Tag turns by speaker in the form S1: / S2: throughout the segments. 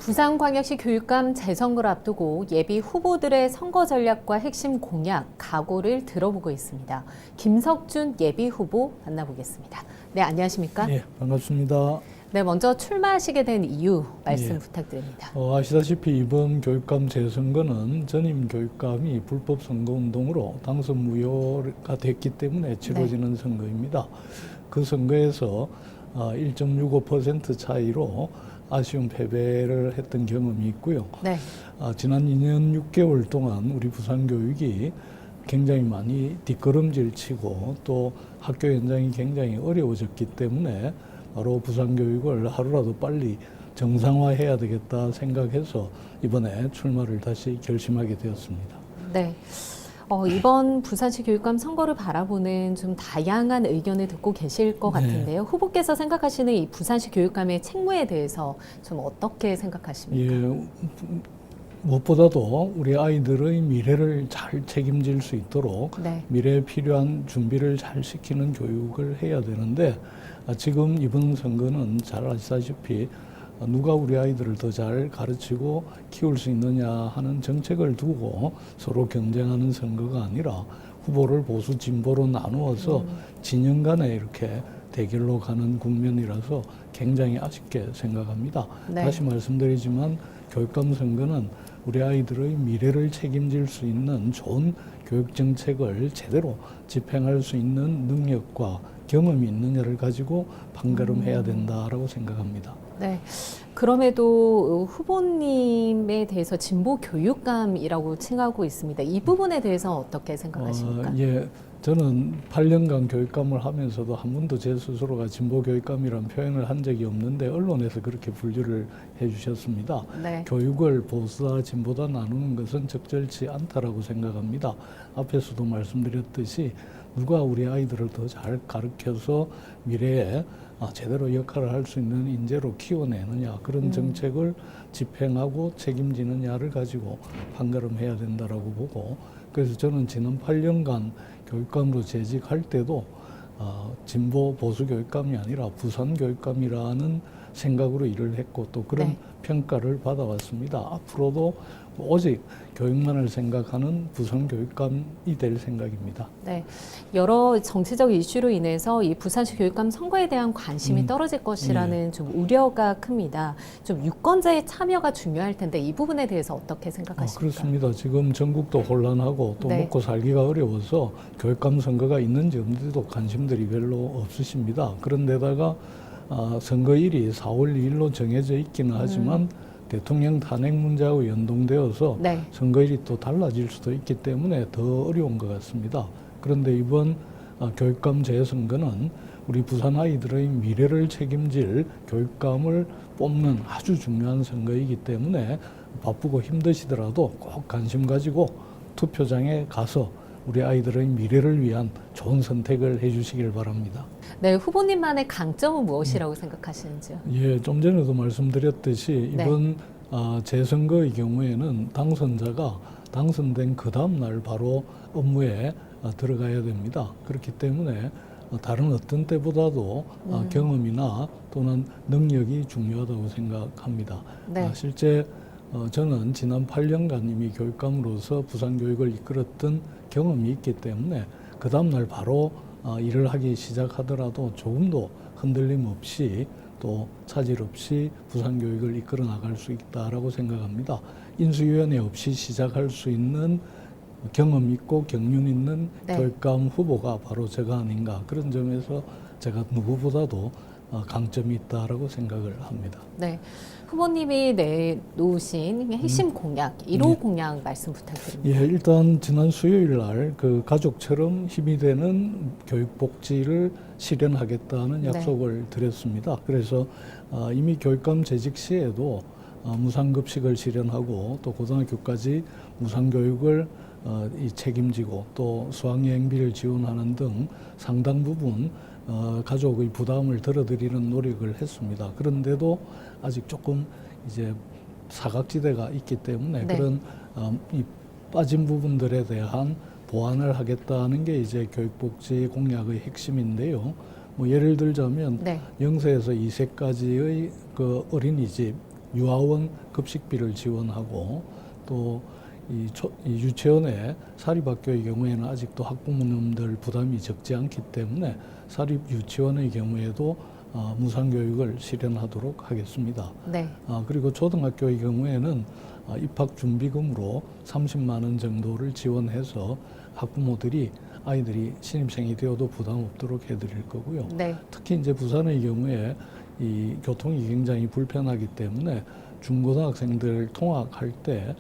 S1: 부산광역시 교육감 재선거를 앞두고 예비 후보들의 선거 전략과 핵심 공약, 각오를 들어보고 있습니다. 김석준 예비 후보 만나보겠습니다. 네, 안녕하십니까?
S2: 네, 반갑습니다.
S1: 네, 먼저 출마하시게 된 이유 말씀
S2: 예.
S1: 부탁드립니다.
S2: 아시다시피 이번 교육감 재선거는 전임 교육감이 불법 선거운동으로 당선 무효가 됐기 때문에 치러지는 선거입니다. 그 선거에서 1.65% 차이로 아쉬운 패배를 했던 경험이 있고요.
S1: 네.
S2: 지난 2년 6개월 동안 우리 부산교육이 굉장히 많이 뒷걸음질 치고 또 학교 현장이 굉장히 어려워졌기 때문에 바로 부산교육을 하루라도 빨리 정상화해야 되겠다 생각해서 이번에 출마를 다시 결심하게 되었습니다.
S1: 네. 이번 부산시 교육감 선거를 바라보는 좀 다양한 의견을 듣고 계실 것 같은데요. 후보께서 생각하시는 이 부산시 교육감의 책무에 대해서 좀 어떻게 생각하십니까?
S2: 예, 무엇보다도 우리 아이들의 미래를 잘 책임질 수 있도록 미래에 필요한 준비를 잘 시키는 교육을 해야 되는데 지금 이번 선거는 잘 아시다시피 누가 우리 아이들을 더 잘 가르치고 키울 수 있느냐 하는 정책을 두고 서로 경쟁하는 선거가 아니라 후보를 보수 진보로 나누어서 진영 간에 이렇게 대결로 가는 국면이라서 굉장히 아쉽게 생각합니다. 다시 말씀드리지만 교육감 선거는 우리 아이들의 미래를 책임질 수 있는 좋은 교육 정책을 제대로 집행할 수 있는 능력과 경험이 있느냐를 가지고 판가름해야 된다라고 생각합니다.
S1: 네. 그럼에도 후보님에 대해서 진보 교육감이라고 칭하고 있습니다. 이 부분에 대해서 어떻게 생각하십니까?
S2: 예, 저는 8년간 교육감을 하면서도 한 번도 제 스스로가 진보 교육감이라는 표현을 한 적이 없는데 언론에서 그렇게 분류를 해주셨습니다. 교육을 보수다 진보다 나누는 것은 적절치 않다라고 생각합니다. 앞에서도 말씀드렸듯이 누가 우리 아이들을 더 잘 가르쳐서 미래에 제대로 역할을 할 수 있는 인재로 키워내느냐 그런 정책을 집행하고 책임지느냐를 가지고 판가름해야 된다라고 보고 그래서 저는 지난 8년간 교육감으로 재직할 때도 진보 보수 교육감이 아니라 부산 교육감이라는 생각으로 일을 했고 또 그런 평가를 받아왔습니다. 앞으로도 오직 교육만을 생각하는 부산 교육감이 될 생각입니다.
S1: 네, 여러 정치적 이슈로 인해서 이 부산시 교육감 선거에 대한 관심이 떨어질 것이라는 좀 우려가 큽니다. 좀 유권자의 참여가 중요할 텐데 이 부분에 대해서 어떻게 생각하십니까?
S2: 그렇습니다. 지금 전국도 혼란하고 또 먹고 살기가 어려워서 교육감 선거가 있는지 없는지도 관심들이 별로 없으십니다. 그런데다가 선거일이 4월 2일로 정해져 있기는 하지만 대통령 탄핵 문제하고 연동되어서 선거일이 또 달라질 수도 있기 때문에 더 어려운 것 같습니다. 그런데 이번 교육감 재선거는 우리 부산 아이들의 미래를 책임질 교육감을 뽑는 아주 중요한 선거이기 때문에 바쁘고 힘드시더라도 꼭 관심 가지고 투표장에 가서 우리 아이들의 미래를 위한 좋은 선택을 해주시길 바랍니다.
S1: 네, 후보님만의 강점은 무엇이라고 생각하시는지요?
S2: 예, 좀 전에도 말씀드렸듯이 이번 재선거의 경우에는 당선자가 당선된 그 다음 날 바로 업무에 들어가야 됩니다. 그렇기 때문에 다른 어떤 때보다도 경험이나 또는 능력이 중요하다고 생각합니다. 실제 저는 지난 8년간 이미 교육감으로서 부산교육을 이끌었던 경험이 있기 때문에 그 다음날 바로 일을 하기 시작하더라도 조금도 흔들림 없이 또 차질 없이 부산교육을 이끌어 나갈 수 있다라고 생각합니다. 인수위원회 없이 시작할 수 있는 경험 있고 경륜 있는 교육감 후보가 바로 제가 아닌가 그런 점에서 제가 누구보다도 강점이 있다라고 생각을 합니다.
S1: 네, 후보님이 내놓으신 핵심 공약, 1호 공약 말씀 부탁드립니다.
S2: 예, 일단 지난 수요일 날 그 가족처럼 힘이 되는 교육복지를 실현하겠다는 약속을 드렸습니다. 그래서 이미 교육감 재직 시에도 무상급식을 실현하고 또 고등학교까지 무상교육을 책임지고 또 수학여행비를 지원하는 등 상당 부분 가족의 부담을 덜어드리는 노력을 했습니다. 그런데도 아직 조금 이제 사각지대가 있기 때문에 그런 이 빠진 부분들에 대한 보완을 하겠다는 게 이제 교육복지 공약의 핵심인데요. 뭐 예를 들자면 0세에서 2세까지의 그 어린이집 유아원 급식비를 지원하고 또 이 유치원의 사립학교의 경우에는 아직도 학부모님들 부담이 적지 않기 때문에 사립 유치원의 경우에도 무상교육을 실현하도록 하겠습니다.
S1: 네.
S2: 그리고 초등학교의 경우에는 입학 준비금으로 30만 원 정도를 지원해서 학부모들이 아이들이 신입생이 되어도 부담 없도록 해드릴 거고요.
S1: 네.
S2: 특히 이제 부산의 경우에 이 교통이 굉장히 불편하기 때문에 중고등학생들 통학할 때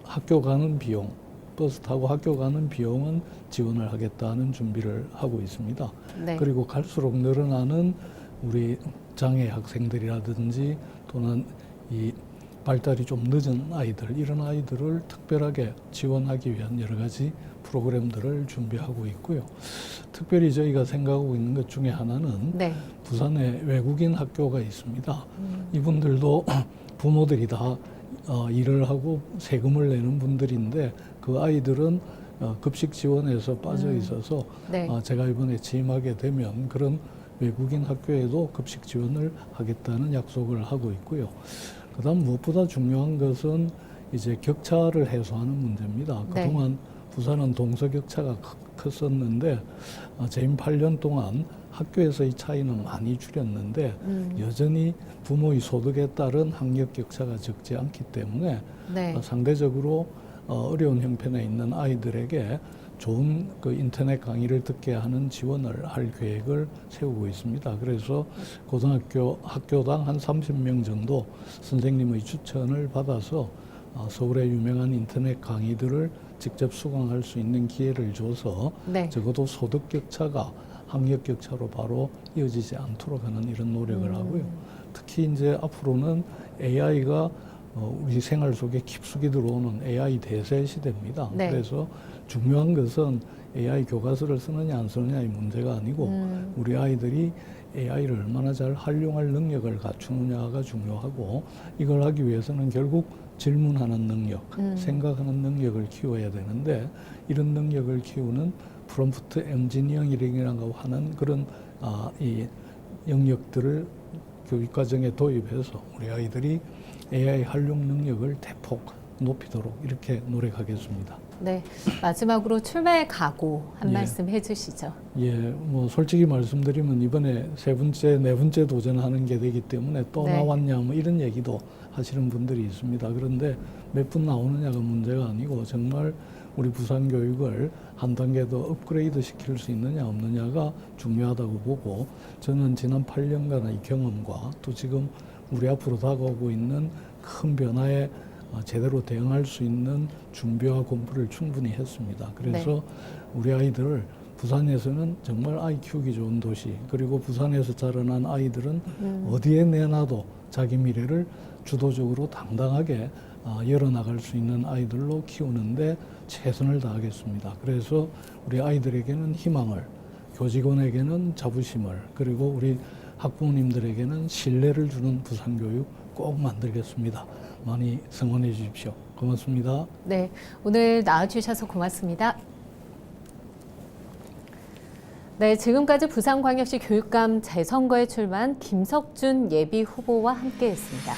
S2: 학교 가는 비용, 버스 타고 학교 가는 비용은 지원을 하겠다는 준비를 하고 있습니다.
S1: 네.
S2: 그리고 갈수록 늘어나는 우리 장애 학생들이라든지 또는 이 발달이 좀 늦은 아이들, 이런 아이들을 특별하게 지원하기 위한 여러 가지 프로그램들을 준비하고 있고요. 특별히 저희가 생각하고 있는 것 중에 하나는
S1: 네.
S2: 부산에 외국인 학교가 있습니다. 이분들도 부모들이 다 일을 하고 세금을 내는 분들인데 그 아이들은 급식 지원에서 빠져 있어서
S1: 네.
S2: 제가 이번에 취임하게 되면 그런 외국인 학교에도 급식 지원을 하겠다는 약속을 하고 있고요. 그다음 무엇보다 중요한 것은 이제 격차를 해소하는 문제입니다.
S1: 네.
S2: 그동안 부산은 동서격차가 컸었는데 재임 8년 동안 학교에서의 차이는 많이 줄였는데 여전히 부모의 소득에 따른 학력 격차가 적지 않기 때문에
S1: 네.
S2: 상대적으로 어려운 형편에 있는 아이들에게 좋은 그 인터넷 강의를 듣게 하는 지원을 할 계획을 세우고 있습니다. 그래서 고등학교 학교당 한 30명 정도 선생님의 추천을 받아서 서울의 유명한 인터넷 강의들을 직접 수강할 수 있는 기회를 줘서
S1: 네.
S2: 적어도 소득 격차가 학력 격차로 바로 이어지지 않도록 하는 이런 노력을 하고요. 특히 이제 앞으로는 AI가 우리 생활 속에 깊숙이 들어오는 AI 대세 시대입니다.
S1: 네.
S2: 그래서 중요한 것은 AI 교과서를 쓰느냐 안 쓰느냐의 문제가 아니고 우리 아이들이 AI를 얼마나 잘 활용할 능력을 갖추느냐가 중요하고 이걸 하기 위해서는 결국 질문하는 능력, 생각하는 능력을 키워야 되는데 이런 능력을 키우는 프롬프트 엔지니어링이라고 하는 그런 이 영역들을 교육 과정에 도입해서 우리 아이들이 AI 활용 능력을 대폭 높이도록 이렇게 노력하겠습니다.
S1: 네. 마지막으로 출마의 각오 한
S2: 예.
S1: 말씀 해주시죠.
S2: 예, 뭐 솔직히 말씀드리면 이번에 네 번째 도전하는 게 되기 때문에 또
S1: 네.
S2: 나왔냐 뭐 이런 얘기도 하시는 분들이 있습니다. 그런데 몇 분 나오느냐가 문제가 아니고 정말 우리 부산 교육을 한 단계 더 업그레이드 시킬 수 있느냐 없느냐가 중요하다고 보고 저는 지난 8년간의 경험과 또 지금 우리 앞으로 다가오고 있는 큰 변화에 제대로 대응할 수 있는 준비와 공부를 충분히 했습니다. 그래서
S1: 네.
S2: 우리 아이들을 부산에서는 정말 아이 키우기 좋은 도시, 그리고 부산에서 자라난 아이들은 어디에 내놔도 자기 미래를 주도적으로 당당하게 열어나갈 수 있는 아이들로 키우는데 최선을 다하겠습니다. 그래서 우리 아이들에게는 희망을, 교직원에게는 자부심을, 그리고 우리 학부모님들에게는 신뢰를 주는 부산교육 꼭 만들겠습니다. 많이 성원해 주십시오. 고맙습니다.
S1: 네. 오늘 나와주셔서 고맙습니다. 네, 지금까지 부산광역시 교육감 재선거에 출마한 김석준 예비 후보와 함께했습니다.